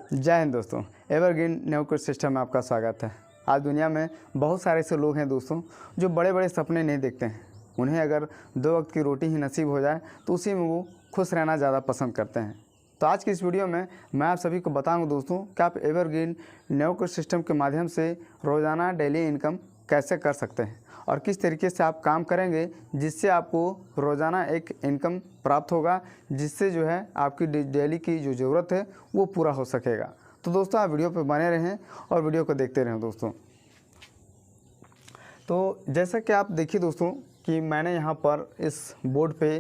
जय हिंद दोस्तों। Evergreen nuclear system में आपका स्वागत है। आज दुनिया में बहुत सारे ऐसे लोग हैं दोस्तों जो बड़े बड़े सपने नहीं देखते हैं। उन्हें अगर 2 वक्त की रोटी ही नसीब हो जाए तो उसी में वो खुश रहना ज़्यादा पसंद करते हैं। तो आज की इस वीडियो में मैं आप सभी को बताऊंगा दोस्तों कि आप एवरग्रीन न्यूक्लियर सिस्टम के माध्यम से रोज़ाना डेली इनकम कैसे कर सकते हैं और किस तरीके से आप काम करेंगे जिससे आपको रोज़ाना एक इनकम प्राप्त होगा, जिससे जो है आपकी डेली की जो ज़रूरत है वो पूरा हो सकेगा। तो दोस्तों आप वीडियो पे बने रहें और वीडियो को देखते रहें दोस्तों। तो जैसा कि आप देखिए दोस्तों कि मैंने यहाँ पर इस बोर्ड पे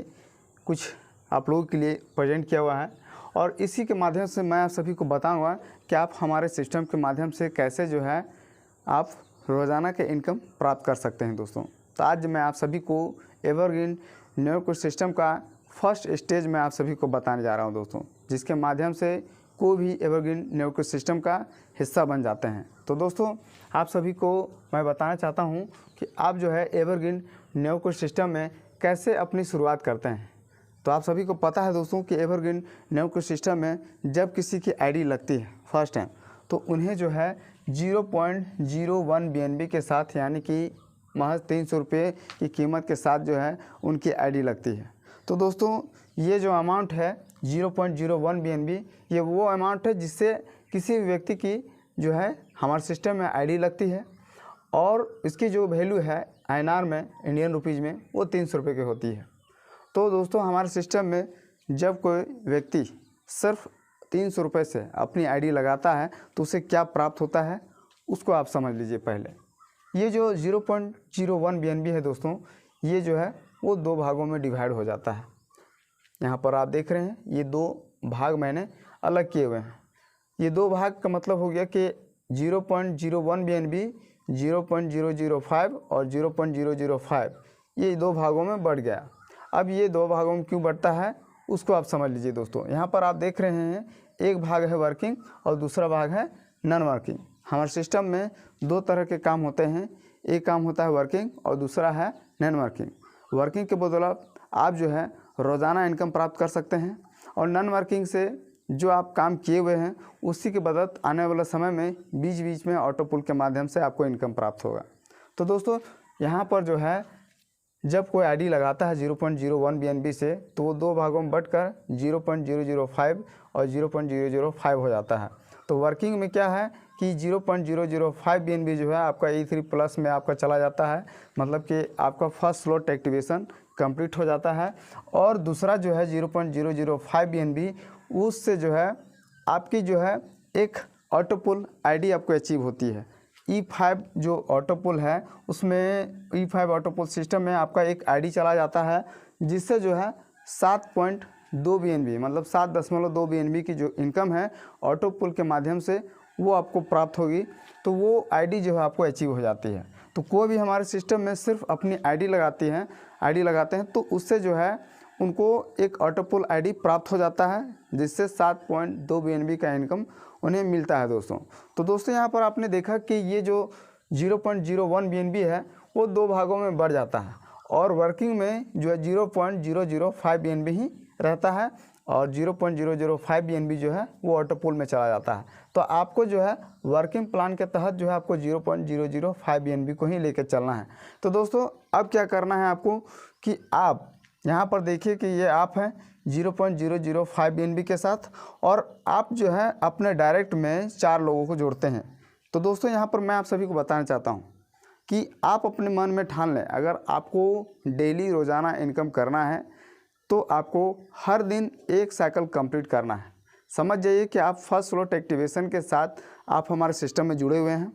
कुछ आप लोगों के लिए प्रेजेंट किया हुआ है और इसी के माध्यम से मैं आप सभी को बताऊँगा कि आप हमारे सिस्टम के माध्यम से कैसे जो है आप रोज़ाना के इनकम प्राप्त कर सकते हैं दोस्तों। तो आज मैं आप सभी को एवरग्रीन न्यूक्लियर सिस्टम का फर्स्ट स्टेज में आप सभी को बताने जा रहा हूं दोस्तों, जिसके माध्यम से कोई भी एवरग्रीन न्यूक्लियर सिस्टम का हिस्सा बन जाते हैं। तो दोस्तों आप सभी को मैं बताना चाहता हूं कि आप जो है एवरग्रीन न्यूक्लियर सिस्टम में कैसे अपनी शुरुआत करते हैं। तो आप सभी को पता है दोस्तों कि एवरग्रीन न्यूक्लियर सिस्टम में जब किसी की आईडी लगती है फर्स्ट टाइम तो उन्हें जो है 0.01 BNB के साथ यानी कि महज 300 रुपये की कीमत के साथ जो है उनकी आईडी लगती है। तो दोस्तों ये जो अमाउंट है 0.01 BNB ये वो अमाउंट है जिससे किसी भी व्यक्ति की जो है हमारे सिस्टम में आईडी लगती है और इसकी जो वैल्यू है INR में इंडियन रुपीज़ में वो 300 रुपये की होती है। तो दोस्तों हमारे सिस्टम में जब कोई व्यक्ति सिर्फ 300 रुपये से अपनी आईडी लगाता है तो उसे क्या प्राप्त होता है उसको आप समझ लीजिए। पहले ये जो 0.01 BNB है दोस्तों, ये जो है वो 2 भागों में डिवाइड हो जाता है। यहाँ पर आप देख रहे हैं ये 2 भाग मैंने अलग किए हुए हैं। ये 2 भाग का मतलब हो गया कि 0.01 BNB 0.005 और 0.005 ये 2 भागों में बढ़ गया। अब ये 2 भागों में क्यों बढ़ता है उसको आप समझ लीजिए दोस्तों। यहाँ पर आप देख रहे हैं एक भाग है वर्किंग और दूसरा भाग है नॉन वर्किंग। हमारे सिस्टम में 2 तरह के काम होते हैं, एक काम होता है वर्किंग और दूसरा है नॉन वर्किंग। वर्किंग के बदौलत आप जो है रोज़ाना इनकम प्राप्त कर सकते हैं और नॉन वर्किंग से जो आप काम किए हुए हैं उसी के बदौलत आने वाले समय में बीच बीच में ऑटो पुल के माध्यम से आपको इनकम प्राप्त होगा। तो दोस्तों यहाँ पर जो है जब कोई आईडी लगाता है 0.01 BNB से तो वो 2 भागों में बढ़कर 0.005 और 0.005 हो जाता है। तो वर्किंग में क्या है कि 0.005 BNB जो है आपका E3 प्लस में आपका चला जाता है, मतलब कि आपका फर्स्ट स्लॉट एक्टिवेशन कंप्लीट हो जाता है। और दूसरा जो है 0.005 BNB उससे जो है आपकी जो है एक ऑटो पुल आईडी आपको अचीव होती है। E5 जो ऑटो पुल है उसमें E5 ऑटो पुल सिस्टम में आपका एक आईडी चला जाता है जिससे जो है 7.2 BNB मतलब 7.2 BNB की जो इनकम है ऑटो पुल के माध्यम से वो आपको प्राप्त होगी। तो वो आईडी जो है आपको अचीव हो जाती है। तो कोई भी हमारे सिस्टम में सिर्फ अपनी आईडी लगाते हैं तो उससे जो है उनको एक ऑटो पुल आईडी प्राप्त हो जाता है जिससे 7.2 BNB का इनकम उन्हें मिलता है दोस्तों। तो दोस्तों यहाँ पर आपने देखा कि ये जो 0.01 BNB है वो 2 भागों में बढ़ जाता है और वर्किंग में जो है 0.005 BNB ही रहता है और 0.005 BNB जो है वो ऑटो पुल में चला जाता है। तो आपको जो है वर्किंग प्लान के तहत जो है आपको 0.005 BNB को ही लेकर चलना है। तो दोस्तों अब क्या करना है आपको कि आप यहाँ पर देखिए कि ये आप हैं 0.005 BNB के साथ और आप जो है अपने डायरेक्ट में 4 लोगों को जोड़ते हैं। तो दोस्तों यहाँ पर मैं आप सभी को बताना चाहता हूँ कि आप अपने मन में ठान लें, अगर आपको डेली रोज़ाना इनकम करना है तो आपको हर दिन 1 साइकिल कंप्लीट करना है। समझ जाइए कि आप फर्स्ट स्लॉट एक्टिवेशन के साथ आप हमारे सिस्टम में जुड़े हुए हैं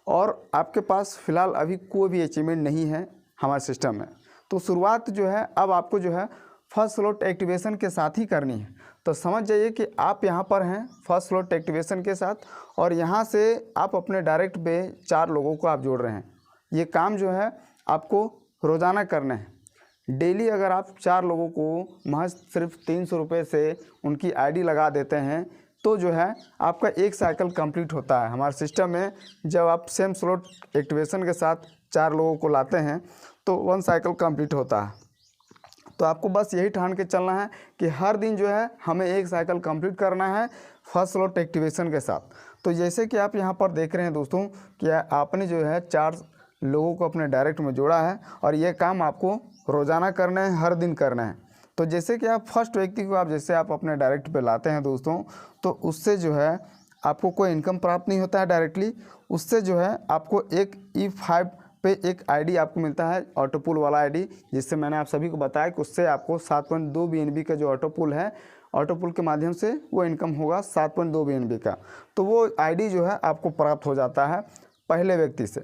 और आपके पास फ़िलहाल अभी कोई भी अचीवमेंट नहीं है हमारे सिस्टम में। तो शुरुआत जो है अब आपको जो है फर्स्ट स्लॉट एक्टिवेशन के साथ ही करनी है। तो समझ जाइए कि आप यहाँ पर हैं फर्स्ट स्लॉट एक्टिवेशन के साथ और यहाँ से आप अपने डायरेक्ट पे 4 लोगों को आप जोड़ रहे हैं। ये काम जो है आपको रोज़ाना करना है। डेली अगर आप 4 लोगों को महज सिर्फ 300 रुपये से उनकी आईडी लगा देते हैं तो जो है आपका 1 साइकिल कंप्लीट होता है हमारे सिस्टम में। जब आप सेम स्लॉट एक्टिवेशन के साथ 4 लोगों को लाते हैं तो 1 साइकिल कंप्लीट होता है। तो आपको बस यही ठान के चलना है कि हर दिन जो है हमें 1 साइकिल कंप्लीट करना है फर्स्ट स्लॉट एक्टिवेशन के साथ। तो जैसे कि आप यहाँ पर देख रहे हैं दोस्तों कि आपने जो है 4 लोगों को अपने डायरेक्ट में जोड़ा है और ये काम आपको रोज़ाना करना है, हर दिन करना है। तो जैसे कि आप फर्स्ट व्यक्ति को जैसे आप अपने डायरेक्ट पे लाते हैं दोस्तों, तो उससे जो है आपको कोई इनकम प्राप्त नहीं होता है डायरेक्टली। उससे जो है आपको एक E5 पे एक आईडी आपको मिलता है, ऑटो पुल वाला आईडी, जिससे मैंने आप सभी को बताया कि उससे आपको 7.2 BNB का जो ऑटो पुल है, ऑटो पुल के माध्यम से वो इनकम होगा 7.2 BNB का। तो वो आईडी जो है आपको प्राप्त हो जाता है पहले व्यक्ति से।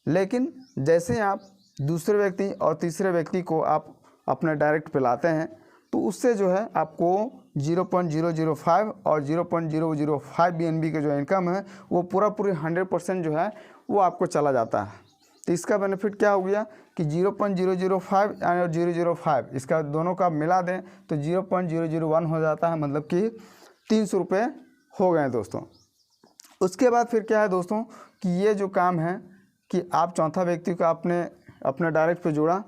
लेकिन जैसे आप दूसरे व्यक्ति और तीसरे व्यक्ति को आप अपने डायरेक्ट पे लाते हैं, तो उससे जो है आपको 0.005 और 0.005 BNB का जो इनकम है वो पूरी 100% जो है वो आपको चला जाता है। तो इसका बेनिफिट क्या हो गया कि 0.005 और 005 इसका दोनों का मिला दें तो 0.001 हो जाता है, मतलब कि 300 रुपये हो गए दोस्तों। उसके बाद फिर क्या है दोस्तों कि ये जो काम है कि आप चौथा व्यक्ति को आपने अपने डायरेक्ट पे जोड़ा,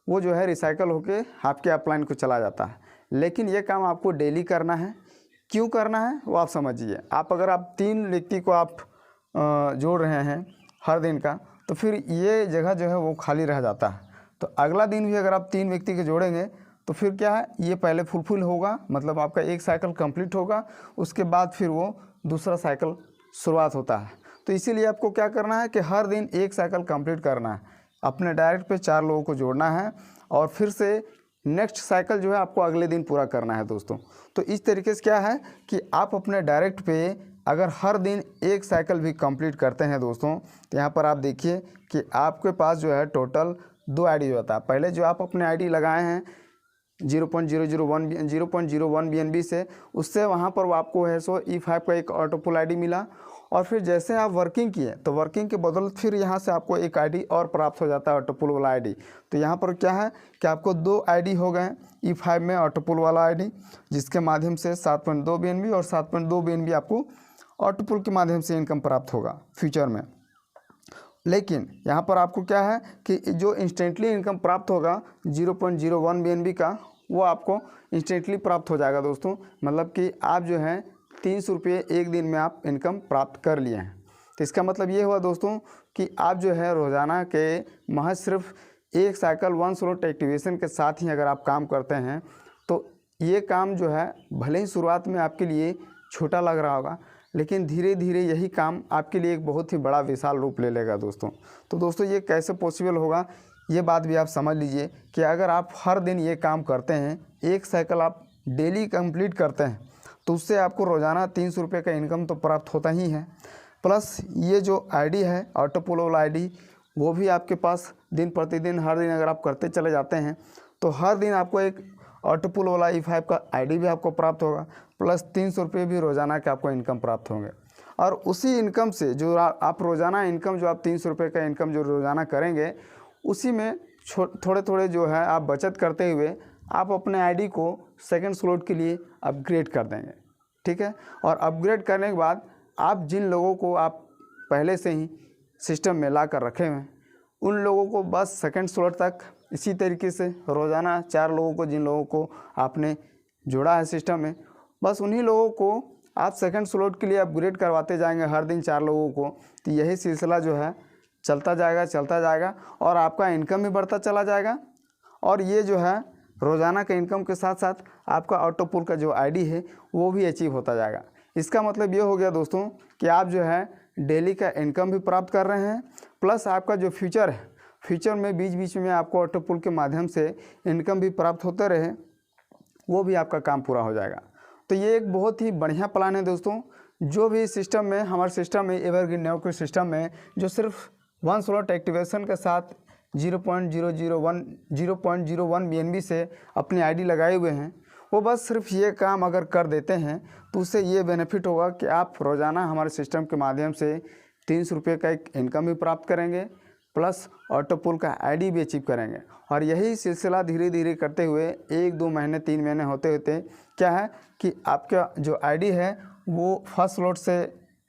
वो जो है रिसाइकल होके आपके अपलाइन को चला जाता है। लेकिन ये काम आपको डेली करना है। क्यों करना है वो आप समझिए। अगर आप 3 व्यक्ति को आप जोड़ रहे हैं हर दिन का, तो फिर ये जगह जो है वो खाली रह जाता है। तो अगला दिन भी अगर आप 3 व्यक्ति के जोड़ेंगे तो फिर क्या है, ये पहले फुलफिल होगा, मतलब आपका एक साइकिल कंप्लीट होगा, उसके बाद फिर वो दूसरा साइकिल शुरुआत होता है। तो इसीलिए आपको क्या करना है कि हर दिन एक साइकिल कंप्लीट करना है, अपने डायरेक्ट पे 4 लोगों को जोड़ना है और फिर से नेक्स्ट साइकिल जो है आपको अगले दिन पूरा करना है दोस्तों। तो इस तरीके से क्या है कि आप अपने डायरेक्ट पे अगर हर दिन एक साइकिल भी कंप्लीट करते हैं दोस्तों, तो यहाँ पर आप देखिए कि आपके पास जो है टोटल 2 आईडी होता है। पहले जो आप अपने आईडी लगाए हैं 0.001 BNB से, उससे वहाँ पर वो आपको है सो E5 का एक ऑटो पुल आईडी मिला। और फिर जैसे आप वर्किंग किए तो वर्किंग के बदौलत फिर यहाँ से आपको एक आईडी और प्राप्त हो जाता है, ऑटो पुल वाला आईडी। तो यहाँ पर क्या है कि आपको 2 आईडी हो गए E5 में ऑटो पुल वाला आईडी, जिसके माध्यम से 7.2 BNB और 7.2 BNB आपको ऑटो पुल के माध्यम से इनकम प्राप्त होगा फ्यूचर में। लेकिन यहाँ पर आपको क्या है कि जो इंस्टेंटली इनकम प्राप्त होगा 0.01 BNB का, वो आपको इंस्टेंटली प्राप्त हो जाएगा दोस्तों। मतलब कि आप जो है 300 रुपये एक दिन में आप इनकम प्राप्त कर लिए हैं। तो इसका मतलब ये हुआ दोस्तों कि आप जो है रोज़ाना के महज सिर्फ एक साइकिल 1 स्लॉट एक्टिवेशन के साथ ही अगर आप काम करते हैं, तो ये काम जो है भले ही शुरुआत में आपके लिए छोटा लग रहा होगा, लेकिन धीरे धीरे यही काम आपके लिए एक बहुत ही बड़ा विशाल रूप ले लेगा दोस्तों। तो दोस्तों ये कैसे पॉसिबल होगा, ये बात भी आप समझ लीजिए कि अगर आप हर दिन ये काम करते हैं, एक साइकिल आप डेली कंप्लीट करते हैं, तो उससे आपको रोज़ाना 300 रुपये का इनकम तो प्राप्त होता ही है। प्लस ये जो आईडी है ऑटो पुल वाला आईडी, वो भी आपके पास दिन प्रतिदिन हर दिन अगर आप करते चले जाते हैं, तो हर दिन आपको एक ऑटो पुल वाला E5 का आईडी भी आपको प्राप्त होगा, प्लस 300 रुपये भी रोज़ाना के आपको इनकम प्राप्त होंगे। और उसी इनकम से जो आप रोज़ाना इनकम जो आप 300 रुपये का इनकम जो रोज़ाना करेंगे, उसी में थोड़े थोड़े जो है आप बचत करते हुए आप अपने आईडी को सेकंड स्लॉट के लिए अपग्रेड कर देंगे, ठीक है। और अपग्रेड करने के बाद आप जिन लोगों को आप पहले से ही सिस्टम में ला कर रखे हुए हैं, उन लोगों को बस सेकंड स्लॉट तक इसी तरीके से रोज़ाना 4 लोगों को, जिन लोगों को आपने जोड़ा है सिस्टम में, बस उन्हीं लोगों को आप सेकंड स्लॉट के लिए अपग्रेड करवाते जाएंगे हर दिन 4 लोगों को। तो यही सिलसिला जो है चलता जाएगा और आपका इनकम भी बढ़ता चला जाएगा। और ये जो है रोज़ाना के इनकम के साथ साथ आपका ऑटो पुल का जो आईडी है वो भी अचीव होता जाएगा। इसका मतलब ये हो गया दोस्तों कि आप जो है डेली का इनकम भी प्राप्त कर रहे हैं, प्लस आपका जो फ्यूचर है, फ्यूचर में बीच बीच में आपको ऑटो पुल के माध्यम से इनकम भी प्राप्त होते रहे, वो भी आपका काम पूरा हो जाएगा। तो ये एक बहुत ही बढ़िया प्लान है दोस्तों। जो भी सिस्टम में, हमारे सिस्टम में, एवरग्रीन नेओ के सिस्टम में, जो सिर्फ 1 स्लॉट एक्टिवेशन के साथ 0.01 BNB से अपनी आईडी लगाए हुए हैं, वो बस सिर्फ ये काम अगर कर देते हैं, तो उससे ये बेनिफिट होगा कि आप रोज़ाना हमारे सिस्टम के माध्यम से 300 रुपये का एक इनकम भी प्राप्त करेंगे, प्लस ऑटो पुल का आईडी भी अचीव करेंगे। और यही सिलसिला धीरे धीरे करते हुए 1, 2 महीने, 3 महीने होते होते क्या है कि आपका जो आईडी है वो फर्स्ट स्लॉट से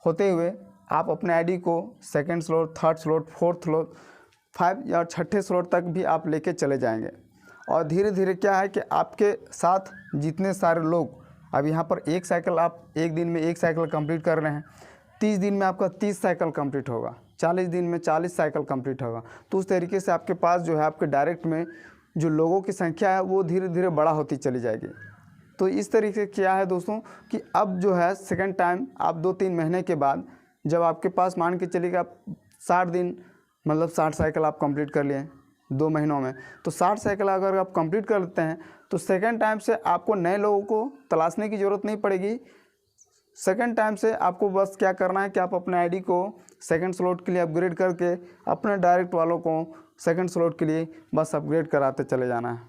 होते हुए आप अपने आईडी को second slot, third slot, fourth slot, 5 या छठे स्लॉट तक भी आप लेके चले जाएंगे। और धीरे धीरे क्या है कि आपके साथ जितने सारे लोग अब यहाँ पर एक साइकिल आप एक दिन में एक साइकिल कंप्लीट कर रहे हैं, 30 दिन में आपका 30 साइकिल कंप्लीट होगा, 40 दिन में 40 साइकिल कंप्लीट होगा। तो उस तरीके से आपके पास जो है आपके डायरेक्ट में जो लोगों की संख्या है वो धीरे धीरे बड़ा होती चली जाएगी। तो इस तरीके से क्या है दोस्तों कि अब जो है सेकंड टाइम आप 2-3 महीने के बाद जब आपके पास मान के चलिए आप 60 दिन मतलब 60 साइकिल आप कंप्लीट कर लिए 2 महीनों में, तो 60 साइकिल अगर आप कंप्लीट कर लेते हैं तो सेकंड टाइम से आपको नए लोगों को तलाशने की ज़रूरत नहीं पड़ेगी। सेकंड टाइम से आपको बस क्या करना है कि आप अपने आईडी को सेकंड स्लॉट के लिए अपग्रेड करके अपने डायरेक्ट वालों को सेकंड स्लॉट के लिए बस अपग्रेड कराते चले जाना है।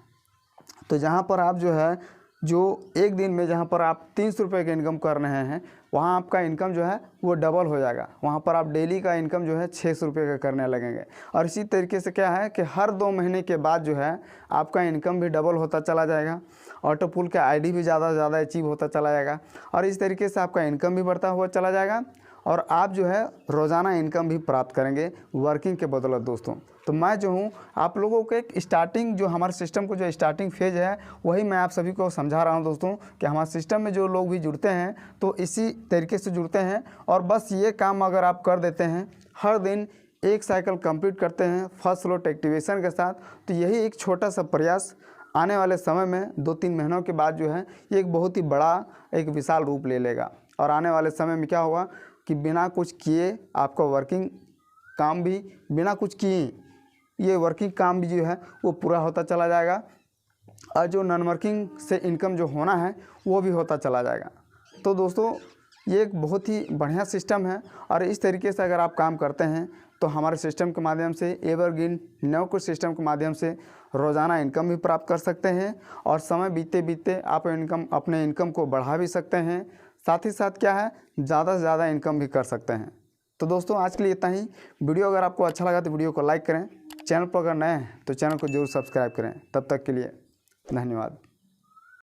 तो जहाँ पर आप जो है जो एक दिन में जहाँ पर आप 300 रुपये का इनकम कर रहे हैं वहाँ आपका इनकम जो है वो डबल हो जाएगा। वहाँ पर आप डेली का इनकम जो है 600 रुपये का करने लगेंगे। और इसी तरीके से क्या है कि हर 2 महीने के बाद जो है आपका इनकम भी डबल होता चला जाएगा, ऑटो पुल का आईडी भी ज़्यादा से ज़्यादा अचीव होता चला जाएगा और इस तरीके से आपका इनकम भी बढ़ता हुआ चला जाएगा और आप जो है रोज़ाना इनकम भी प्राप्त करेंगे वर्किंग के बदौलत दोस्तों। तो मैं जो हूँ आप लोगों को एक स्टार्टिंग जो हमारे सिस्टम को जो स्टार्टिंग फेज है वही मैं आप सभी को समझा रहा हूँ दोस्तों कि हमारे सिस्टम में जो लोग भी जुड़ते हैं तो इसी तरीके से जुड़ते हैं और बस ये काम अगर आप कर देते हैं, हर दिन एक साइकिल कंप्लीट करते हैं फर्स्ट स्लॉट एक्टिवेशन के साथ, तो यही एक छोटा सा प्रयास आने वाले समय में 2-3 महीनों के बाद जो है ये एक बहुत ही बड़ा एक विशाल रूप ले लेगा। और आने वाले समय में क्या होगा कि बिना कुछ किए आपका वर्किंग काम भी बिना कुछ किए ये वर्किंग काम भी जो है वो पूरा होता चला जाएगा और जो नॉन वर्किंग से इनकम जो होना है वो भी होता चला जाएगा। तो दोस्तों ये एक बहुत ही बढ़िया सिस्टम है और इस तरीके से अगर आप काम करते हैं तो हमारे सिस्टम के माध्यम से एवरग्रीन नो कोड सिस्टम के माध्यम से रोज़ाना इनकम भी प्राप्त कर सकते हैं और समय बीतते बीतते आप अपने इनकम को बढ़ा भी सकते हैं, साथ ही साथ क्या है ज़्यादा से ज़्यादा इनकम भी कर सकते हैं। तो दोस्तों आज के लिए इतना ही। वीडियो अगर आपको अच्छा लगा तो वीडियो को लाइक करें, चैनल पर अगर नए हैं तो चैनल को जरूर सब्सक्राइब करें। तब तक के लिए धन्यवाद।